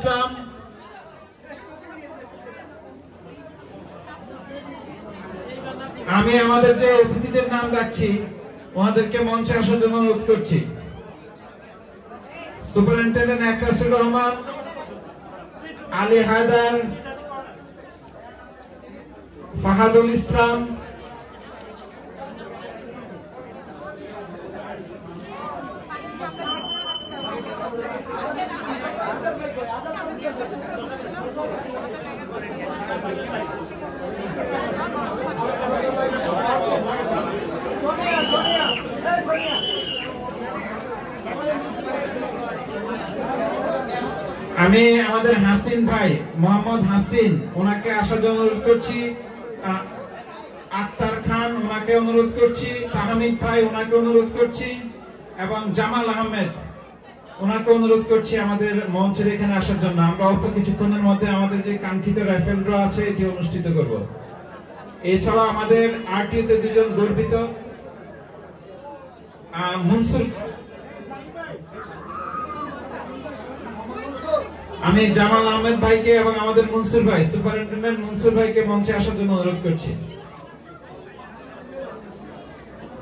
ইসলাম, আমি আমাদের যে অতিথিদের নাম ডাকছি ওনাদেরকে মঞ্চে আসার জন্য অনুরোধ করছি। সুপারিনটেন্ডেন্ট আকাশুর রহমান, আলী হায়দার, ফাহাদুল ইসলাম, আমি আমাদের হাসিন ভাই মোহাম্মদ হাসিন ওনাকে আসার জন্য অনুরোধ করছি, আক্তার খান ওনাকে অনুরোধ করছি, তাহমিদ ভাই ওনাকে অনুরোধ করছি এবং জামাল আহমেদ ওনাকে অনুরোধ করছি আমাদের মঞ্চের এখানে আসার জন্য। আমরা অল্প কিছুক্ষণের মধ্যে আমাদের যে কাঙ্ক্ষিত রাইফেল ড্র আছে এটি অনুষ্ঠিত করব। এছাড়া আমাদের আরটিওতে দুজন গর্বিত মনসুর, আমি জামাল আহমেদ ভাইকে এবং আমাদের মনসুর ভাই সুপারিনটেন্ডেন্ট মনসুর ভাইকে মঞ্চে আসার জন্য অনুরোধ করছি।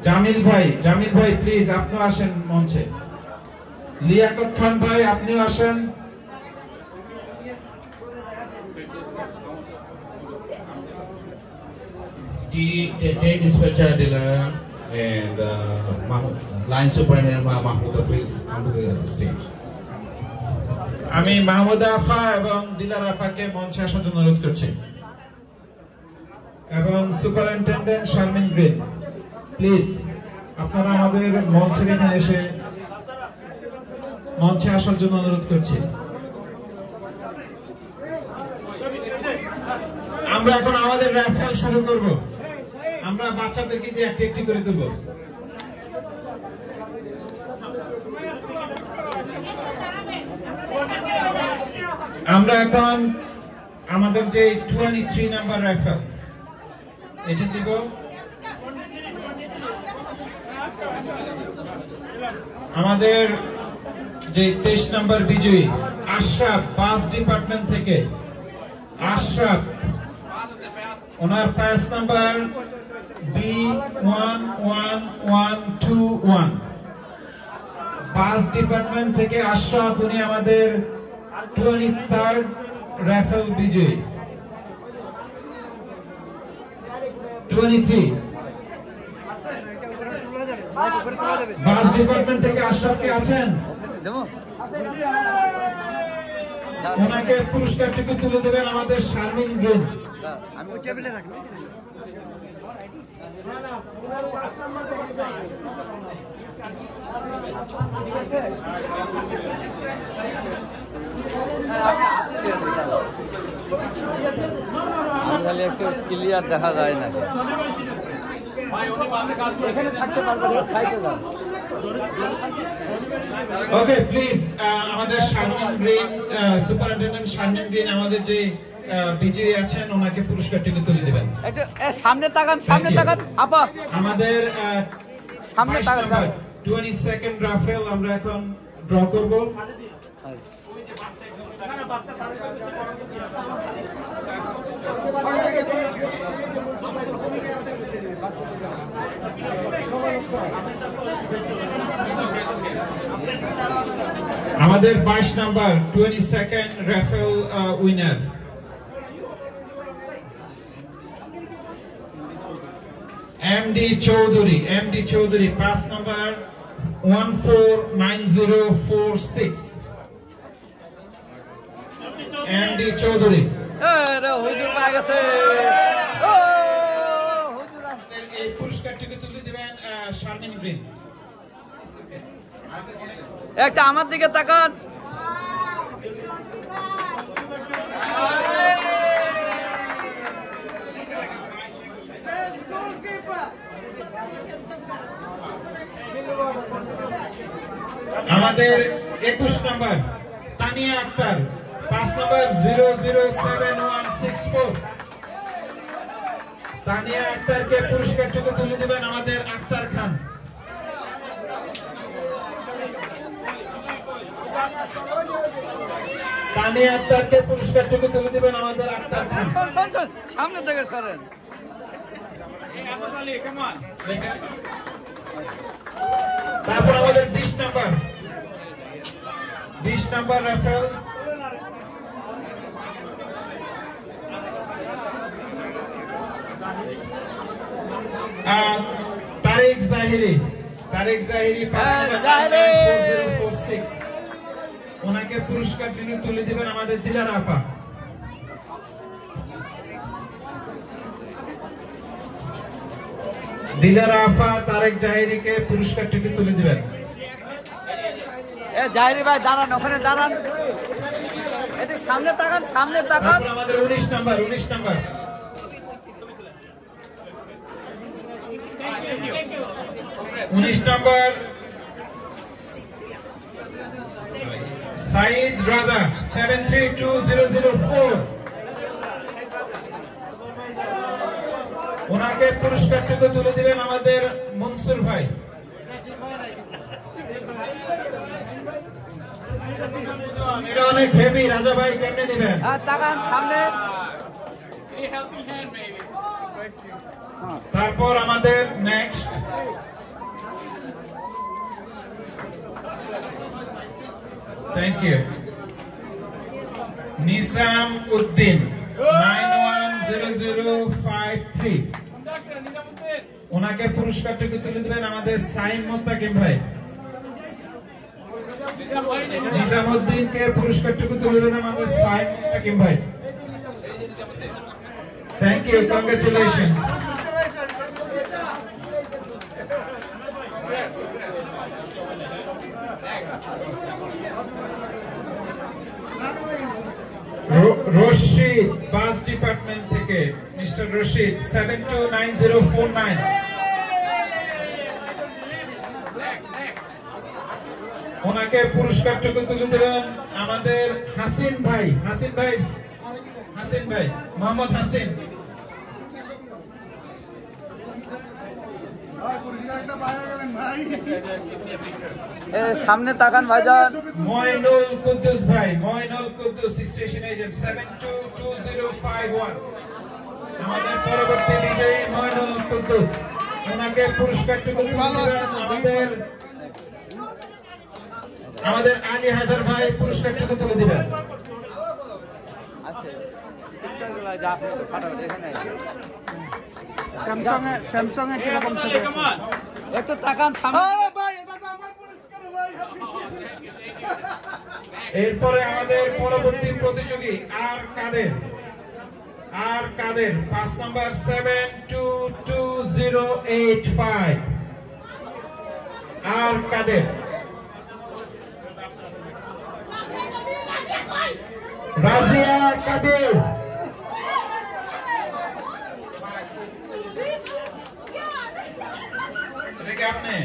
জামিল ভাই প্লিজ আপনিও আসেন মঞ্চে। লিয়াকত খান ভাই আপনিও আসেন। Dispatcher Dilara and Line Superintendent Mahmouda, please come to the stage. আমি মাহমুদা আফা এবং দিলার আফাকে মঞ্চে আসার জন্য অনুরোধ করছি এবং সুপারিনটেন্ডেন্ট শারমিন গ্রিন প্লিজ আপনারা আমাদের মঞ্চের এখানে এসে মঞ্চে আসার জন্য অনুরোধ করছি। আমরা এখন আমাদের রাইফেল শুরু করব। আমরা বাচ্চাদেরকে দিয়ে একটি একটি করে তুলব। আমরা এখন আমাদের যে 23 নাম্বার রাইফেল এটি দিব। আমাদের যে 23 নাম্বার বিজয়ী আশরাফ বাস ডিপার্টমেন্ট থেকে, আশরাফ ওনার পাস নাম্বার B11121 বাস ডিপার্টমেন্ট থেকে আশরাফ, উনি আমাদের 23rd রাইফেল বিজয়ী। 23 বাস ডিপার্টমেন্ট থেকে আশরাফ কে আছেন? ওনাকে পুরস্কারটুকু তুলে দেবেন আমাদের শারমিন গ্রিন। আমি ওই টেবিলে রাখি। খালি একটু ক্লিয়ার দেখা যায় না। এখানে থাকতে পারবে সাইকেল। ওকে প্লিজ আমাদের Sharmin green, superintendent Sharmin green আমাদের যে বিজয়ী আছেন ওনাকে পুরস্কারটুকু তুলে দেবেন। একটু সামনে তাকান, সামনে তাকান আপা। আমাদের সামনে তাকান। 22nd রাইফেল আমরা এখন ড্র করব। আমাদের 22 number 22nd rifle winner MD Chowdhury pass number 149046। MD Chowdhury হুজুর পাওয়া গেছে। এই পুরস্কারটিকে তুলে দিবেন শারমিন গ্রিন। একটা আমার দিকে তাকান। আমাদের 21 number Tania Akter, pass number 007164। Tania আক্তারকে পুরস্কারটুকু তুলে দেবেন আমাদের আক্তার খান। তানিয়া আক্তারকে পুরস্কারটুকু তুলে দিবেন আমাদের আক্তার খান। শোন শোন শোন সামনে থেকে সরেন। তারপর আমাদের 20 নাম্বার রাফেল, তারেক জাহিরি 5 ওনাকে পুরস্কার তুলে দিবেন আমাদের দিলারা আপা। দিলারা আপা তারেক জাহিরিকে পুরস্কারটিকে তুলে দিবেন। এ জাহিরি ভাই দাঁড়ান, ওখানে দাঁড়ান, এটা সামনে তাকান, সামনে তাকান। তারপর আমাদের 19 নাম্বার সাইদ রাজা 732004 ওনাকে পুরস্কারটুকু তুলে দিবেন আমাদের মনসুর ভাই। এটা অনেক হেভি, রাজা ভাই কেমনে দিবেন? তাকান সামনে। তারপর আমাদের next thank you Nizam Uddin 910053 ওনাকে পুরস্কারটুকু তুলে দিবেন আমাদের সাইম মোত্তাকিম ভাই। নিজামউদ্দিনকে পুরস্কারটুকু তুলে দিবেন আমাদের সাইম মোত্তাকিম ভাই। Thank you, congratulations. Rashid bus department থেকে মিস্টার রশিদ 729049 ওনাকে পুরস্কারটুকু তুলে দিলেন আমাদের হাসিন ভাই মোহাম্মদ হাসিন। সামনে তাকান ভাইজান। ময়নুল কুদ্দুস ভাই, ময়নুল কুদ্দুস স্টেশন এজেন্ট 722051 আমাদের পরবর্তী বিজয়ী ময়নুল কুদ্দুস ওনাকে পুরস্কারটুকু তুলে দিবেন আমাদের আলী হায়দার ভাই পুরস্কারটুকু তুলে দিবেন। স্যামসাং এ কিরকম ছবি আছে একটু তাকান সামনে। এরপরে আমাদের পরবর্তী প্রতিযোগী আর কাদের 5 নাম্বার 722085 আর কাদের। রাজিয়া কাদের আপনি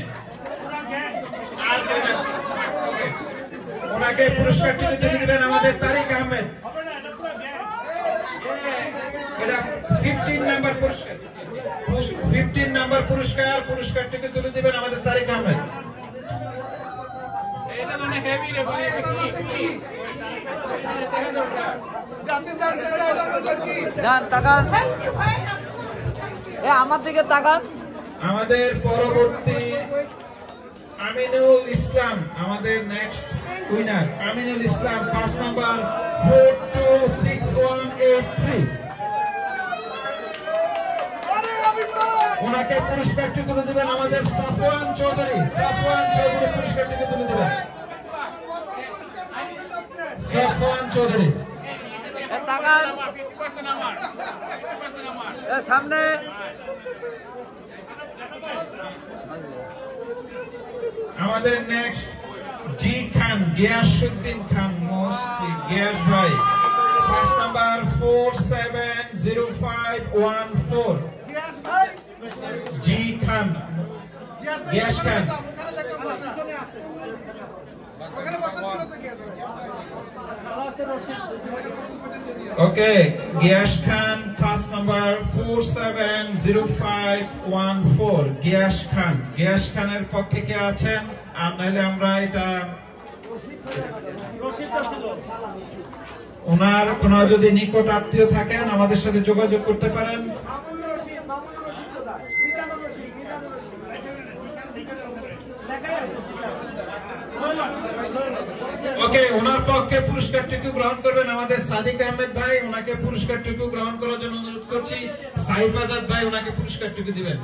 ওনাকে পুরস্কারটি তুলে দিবেন আমাদের তারিক আহমেদ। এটা 15 নাম্বার পুরস্কারটিকে তুলে দিবেন আমাদের তারিক আহমেদ। আমার দিকে তাকান। আমাদের পরবর্তী আমিনুল ইসলাম আমাদের next winner Aminul Islam 5 number 426183 ওনাকে পুরস্কারটি তুলে দিবেন আমাদের সাফওয়ান চৌধুরী পুরস্কারটিকে তুলে দিবেন সাফওয়ান চৌধুরী। সামনে আমাদের নেক্সট জি খান গিয়াসউদ্দিন খান গিয়াস ভাই 5 নাম্বার 470514 জি খান গিয়াস খান ওকে গিয়াস খান 5 নাম্বার 470514 গিয়াস খানের পক্ষে কে আছেন? আর নাহলে আমরা এটা ওনার কোনো যদি নিকট আত্মীয় থাকেন আমাদের সাথে যোগাযোগ করতে পারেন। ওকে, ওনার পক্ষে পুরস্কারটুকু গ্রহণ করবেন আমাদের সাদিক আহমেদ ভাই। ওনাকে পুরস্কারটুকু গ্রহণ করার জন্য অনুরোধ করছি। সাহিব আজাদ ভাই ওনাকে পুরস্কারটুকু দিবেন।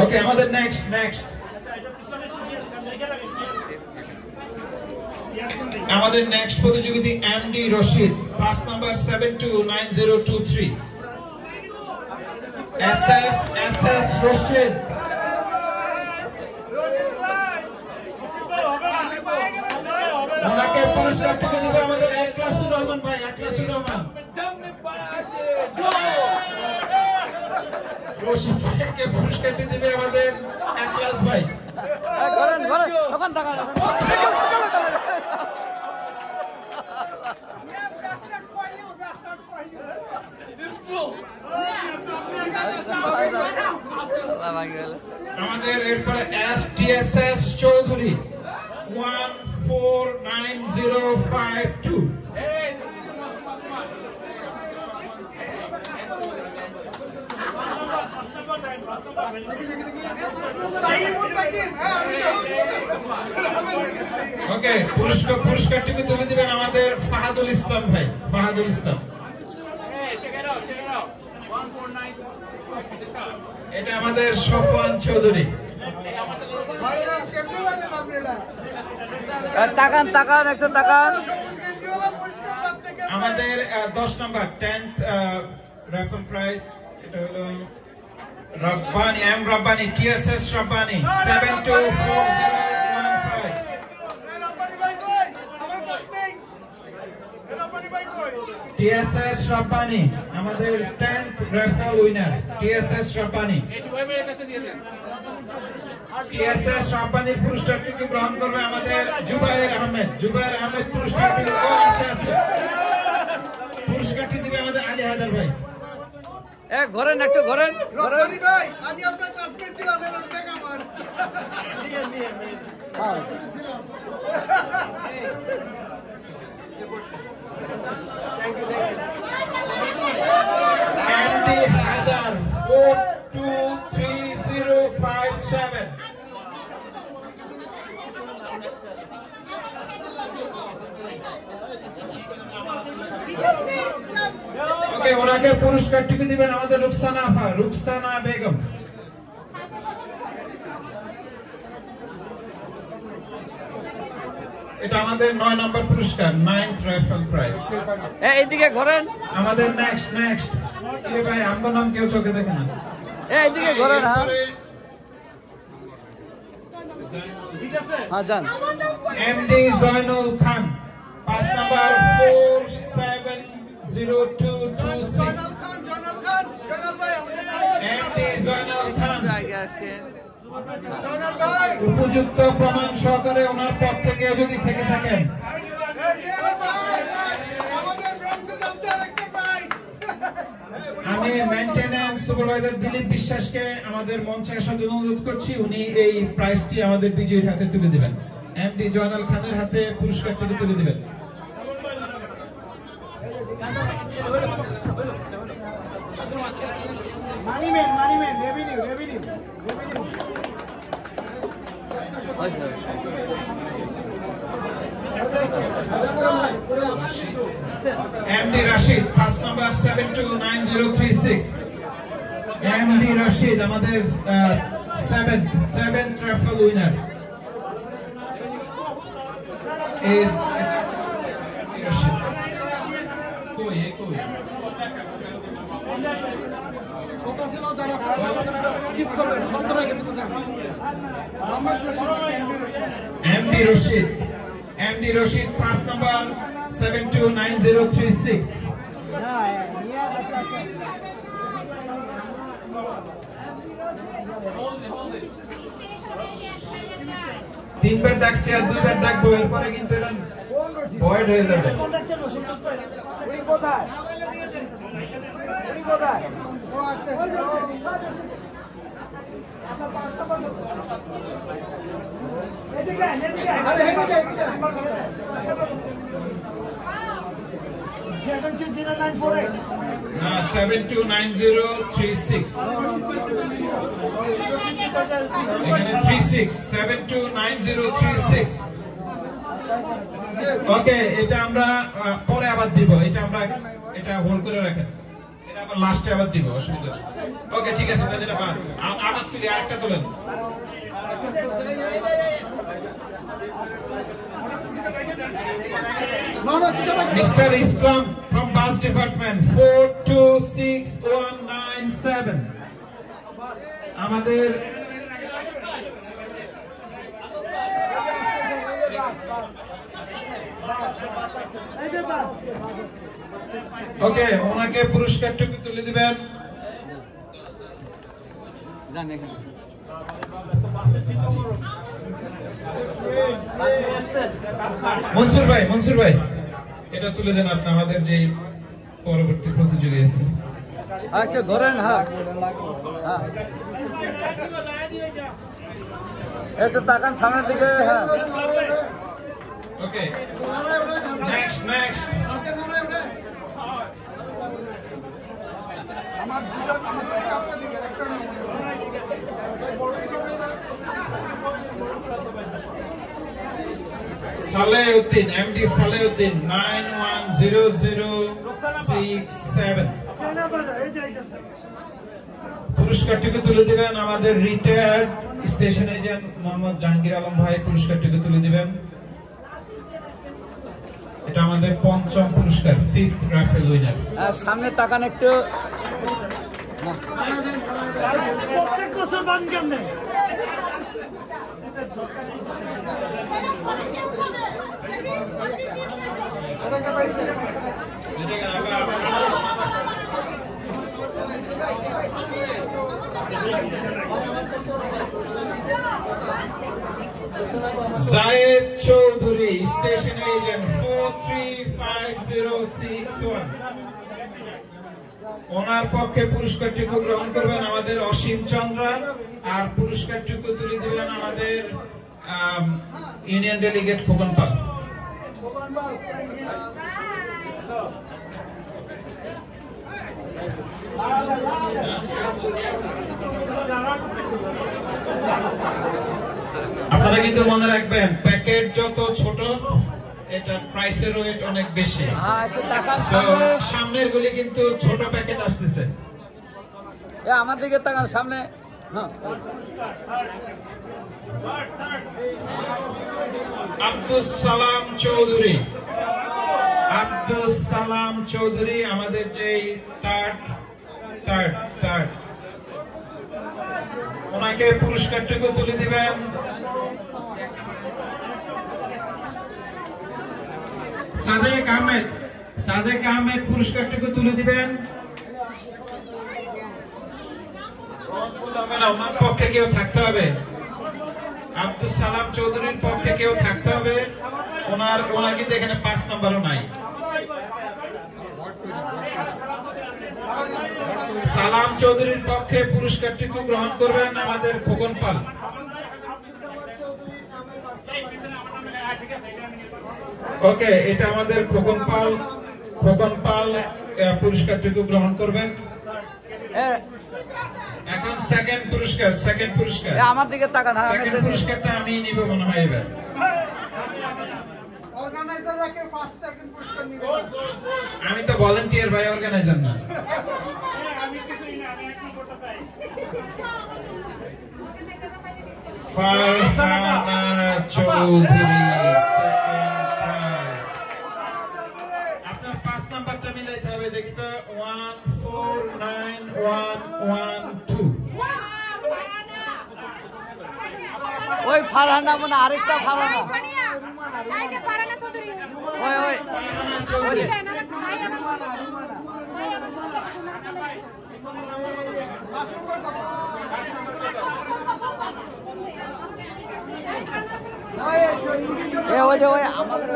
ওকে, আমাদের নেক্সট প্রতিযোগী MD Rashid, pass number 729023। SS Rashid. ওনাকে পুরস্কারটুকু দিবে আমাদের একলাসুর রহমান ভাই। একলাসুর রহমান রশিদকে পুরস্কারটি দিবে আমাদের একলাস ভাই। আমাদের এরপরে STSS চৌধুরী 149052। ওকে, পুরস্কারটিকে তুলে দিবেন আমাদের ফাহাদুল ইসলাম ভাই। ফাহাদুল ইসলাম, এটা আমাদের সফওয়ান চৌধুরী। তাকান একটু তাকান। আমাদের 10 নম্বর 10th রেফারেল প্রাইজ, এটা হলো রব্বানি রব্বানি TSS রব্বানি 724015। TSS রব্বানি আমাদের 10th referral winner. TSS Rabbani রব্বানির পুরস্কারটিকে গ্রহণ করবে আমাদের জুবায়ের আহমেদ। জুবায়ের আহমেদ পুরস্কারটি আছে। পুরস্কারটি দিবে আমাদের আলী হায়দার ভাই। ঘরেন একটু ঘরেন ভাই, আমি আপনার ক্লাসমেট ছিলাম, এর টাকা আমার Andy Haidar 423057। ওকে, ওনাকে পুরস্কারটুকু দিবেন আমাদের রুকসানা বেগম। এটা আমাদের 9 নম্বর পুরস্কার, 9th রেফারেল প্রাইজ। এইদিকে ঘরেন। আমাদের নেক্সট ইরে ভাই, আমার নাম কেউ চোখে দেখে না। এইদিকে ঘরেন। হ্যাঁ যান। এমডি জয়নুল খান, পাস নাম্বার 470226। এমডি জয়নুল খান উপযুক্ত প্রমাণ সহকারে ওনার পক্ষে কেউ যদি থেকে থাকেন, আমি মেইনটেনেন্স সুপারভাইজার দিলীপ বিশ্বাসকে আমাদের মঞ্চে আসার জন্য অনুরোধ করছি। উনি এই প্রাইজটি আমাদের বিজয়ীর হাতে তুলে দিবেন। এমডি জয়নাল খানের হাতে পুরস্কারটি তুলে দিবেন। MD Rashid, pass number 729036। MD Rashid আমাদের 7th referral winner. is Rashid। কই কথা ছিল যারা স্কিপ করবেন সন্ত্রাস আগে থেকে যান। MD Rashid pass number 729036। তিনবার ডাকছি আর দুইবার ডাকবো, এরপরে কিন্তু এটা ভয়েড হয়ে যাবে। না 729036 এখানে 36 729036 ওকে এটা আমরা পরে আবার দিব এটা হোল্ড করে রাখেন এটা আবার লাস্টে আবার দিব অসুবিধা নেই ওকে ঠিক আছে তাহলে বাদ আবার তুলি আরেকটা তোলেন Mr. Islam from Bus Department 4266197 আমাদের ওকে ওনাকে পুরস্কারটুকু তুলে দিবেন মনসুর ভাই এটা তুলে দেন আপনি আমাদের যে পরবর্তী প্রতিযোগী আছে আচ্ছা ধরেন হ্যাঁ এই তো তাকান সামনের দিকে হ্যাঁ okay next Salehudin, MD Salehudin 910067 পুরস্কারটিকে তুলে দিবেন আমাদের retired station agent Mohammad Jahangir Alam ভাই পুরস্কারটিকে তুলে দিবেন এটা আমাদের পঞ্চম পুরস্কার 5th রাফেল উইনার সামনে তাকান একটু প্রত্যেক বছর বান কেমনে Zayed Choudhury, station agent 435061 ওনার পক্ষে পুরস্কারটুকু গ্রহণ করবেন আমাদের অসীম চন্দ্রা আর পুরস্কারটুকু তুলে দিবেন আমাদের ইউনিয়ন ডেলিগেট খোকন পাল আপনারা কিন্তু মনে রাখবেন প্যাকেট যত ছোট এটা প্রাইসের রেট অনেক বেশি সামনের গুলি কিন্তু ছোট প্যাকেট আসতেছে আমার দিকে তাকান সামনে আব্দুস সালাম চৌধুরী আমাদের যে থার্ড ওনাকে পুরস্কারটুকু তুলে দিবেন সাদেক আহমেদ পুরস্কারটুকু তুলে দিবেন ওনার পক্ষে কেউ থাকতে হবে আব্দুস সালাম চৌধুরীর পক্ষে কেউ থাকতে হবে ওনার কিন্তু এখানে 5 নম্বরও নাই সালাম চৌধুরীর পক্ষে পুরস্কারটুকু গ্রহণ করবেন আমাদের খোকন পাল ওকে এটা আমাদের খোকন পাল পুরস্কারটুকু গ্রহণ করবেন এখন সেকেন্ড পুরস্কার আমার দিকে তাকান সেকেন্ড পুরস্কারটা আমি নিব মনে হয় এবার আমি তো ভলান্টিয়ার ভাই অর্গানাইজার না ফারহানা চৌধুরী আপনার 5 নাম্বারটা মিলাইতে হবে দেখি তো 149112 ওই ফারহানা মানে আরেকটা ফারহানা ওই ফারহানা চৌধুরী ওই আমাদের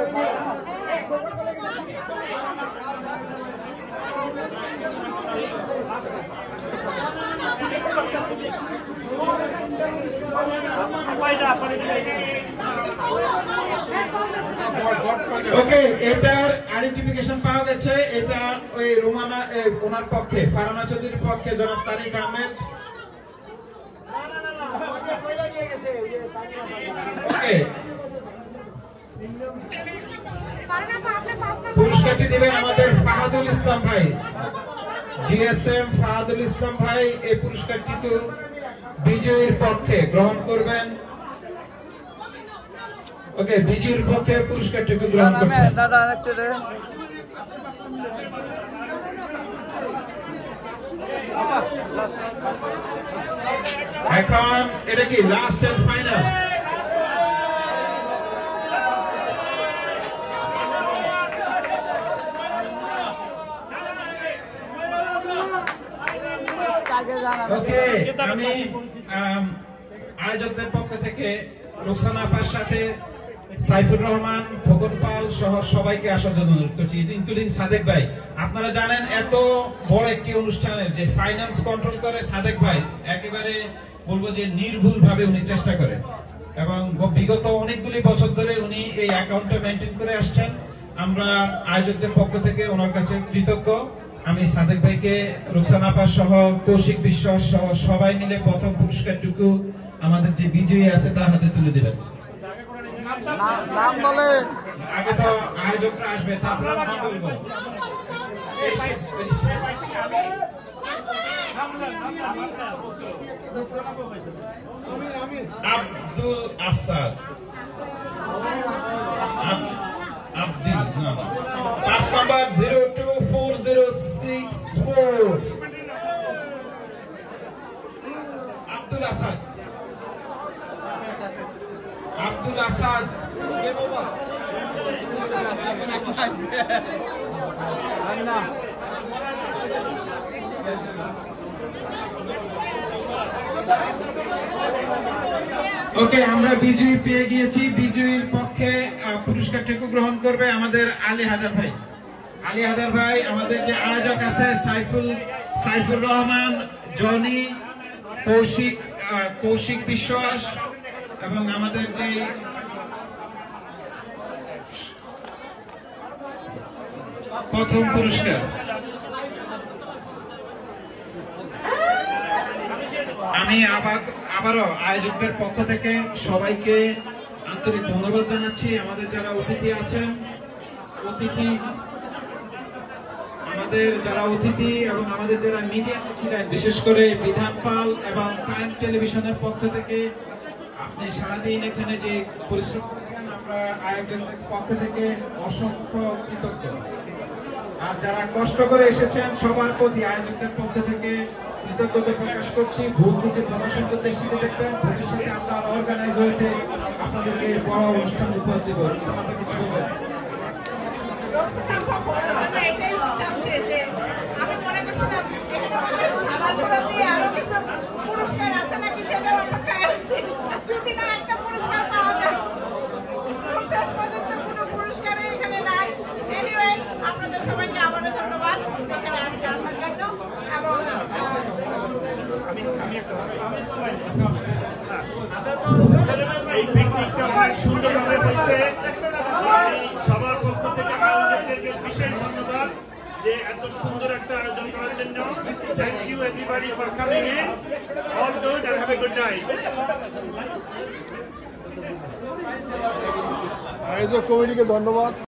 ওকে, এটার আইডেন্টিফিকেশন পাওয়া গেছে। এটা ওই রোমানা ওনার পক্ষে, ফারহানা চৌধুরীর পক্ষে জনাব তারিক আহমেদ। ওকে, পুরস্কারটি দিবেন আমাদের ফাহাদুল ইসলাম ভাই, জিএসএম ফাহাদুল ইসলাম ভাই। এই পুরস্কারটি তো বিজয়ীর পক্ষে গ্রহণ করবেন। ওকে, বিজয়ীর পক্ষে পুরস্কারটি গ্রহণ করছেন। এখন এটা কি লাস্ট এন্ড ফাইনাল? ওকে, আমি আয়োজকদের পক্ষ থেকে রুকসানা আপার সাথে সাইফুর রহমান, খোকন পাল সহ সবাইকে আসার জন্য অনুরোধ করছি, ইনক্লুডিং সাদেক ভাই। আপনারা জানেন এত বড় একটি অনুষ্ঠানের যে ফাইন্যান্স কন্ট্রোল করে সাদেক ভাই, একেবারে বলবো যে নির্ভুল ভাবে উনি চেষ্টা করেন এবং বিগত অনেকগুলি বছর ধরে উনি এই অ্যাকাউন্টটা মেনটেন করে আসছেন। আমরা আয়োজকদের পক্ষ থেকে ওনার কাছে কৃতজ্ঞ। আমি সাদেক ভাইকে, রুকসানা আপা সহ কৌশিক বিশ্বাস সহ সবাই মিলে প্রথম পুরস্কারটুকু আমাদের যে বিজয়ী আছে তার হাতে তুলে দেবেন। নাম বলেন। আগে তো আয়োজকরা আসবে, তারপর নাম বলবো। আব্দুল আসাদ, আব্দুল না, পাঁচ নাম্বার 024064, আব্দুল আসাদ, আব্দুল আসাদ। ওকে, আমরা বিজয়ী পেয়ে গিয়েছি। বিজয়ীর পক্ষে পুরস্কারটুকু গ্রহণ করবে আমাদের আলী হায়দার ভাই। আলী হায়দার ভাই, আমাদের যে আয়োজক আছে সাইফুর রহমান, জনি, কৌশিক বিশ্বাস এবং আমাদের যে প্রথম পুরস্কার। আমি আবারও আয়োজকদের পক্ষ থেকে সবাইকে আন্তরিক ধন্যবাদ জানাচ্ছি। আমাদের যারা অতিথি আছেন, এবং আমাদের যারা মিডিয়াতে ছিলেন, বিশেষ করে বিধান পাল এবং টাইম টেলিভিশনের পক্ষ থেকে আপনি সারাদিন এখানে যে পরিশ্রম করেছেন, আমরা আয়োজকদের পক্ষ থেকে অসংখ্য কৃতজ্ঞ। আর যারা কষ্ট করে এসেছেন সবার প্রতি আয়োজকদের পক্ষ থেকে কৃতজ্ঞতা প্রকাশ করছি। ভুল ত্রুটি ক্ষমাসুন্দর দৃষ্টিতে দেখবেন। ভবিষ্যতে আমরা অর্গানাইজ হইতে আপনাদেরকে বড় অনুষ্ঠান উপহার দেব। আপনি কিছু বলবেন? আমি মনে করছিলাম ঝাড়া দিয়ে আরো কিছু পুরস্কার আছে নাকি সেটা অপেক্ষায় আছি, যদি না একটা পুরস্কার পাওয়া যায়। শেষ পর্যন্ত কোনো পুরস্কারই এখানে নাই। এনিওয়ে, আপনাদের সবাইকে আবারও ধন্যবাদ এখানে আজকে আসার জন্য। এবং এই পিকনিকটা অনেক সুন্দরভাবে হয়েছে। সবার পক্ষ থেকে আয়োজকদেরকে বিশেষ ধন্যবাদ যে এত সুন্দর একটা আয়োজন করার জন্য। Thank you everybody for coming in. All good and have a good night. আয়োজক কমিটিকে ধন্যবাদ।